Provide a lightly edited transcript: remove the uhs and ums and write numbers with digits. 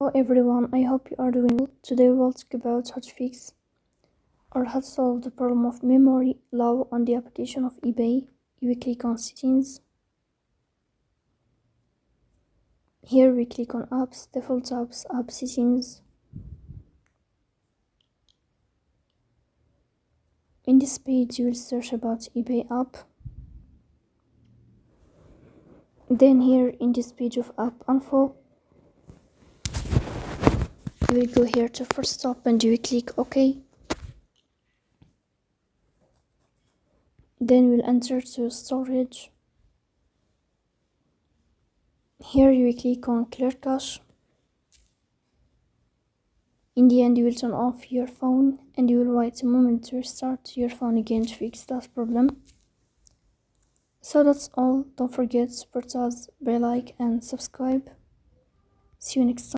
Hello everyone, I hope you are doing well. Today we will talk about how to fix or how to solve the problem of memory low on the application of eBay. You will click on settings. Here we click on apps, default apps, app settings. In this page you will search about eBay app. Then here in this page of app info, you will go here to first stop and you will click OK. Then we'll enter to storage. Here you will click on clear cache. In the end you will turn off your phone and you will wait a moment to restart your phone again to fix that problem. So that's all. Don't forget to support us by like and subscribe. See you next time.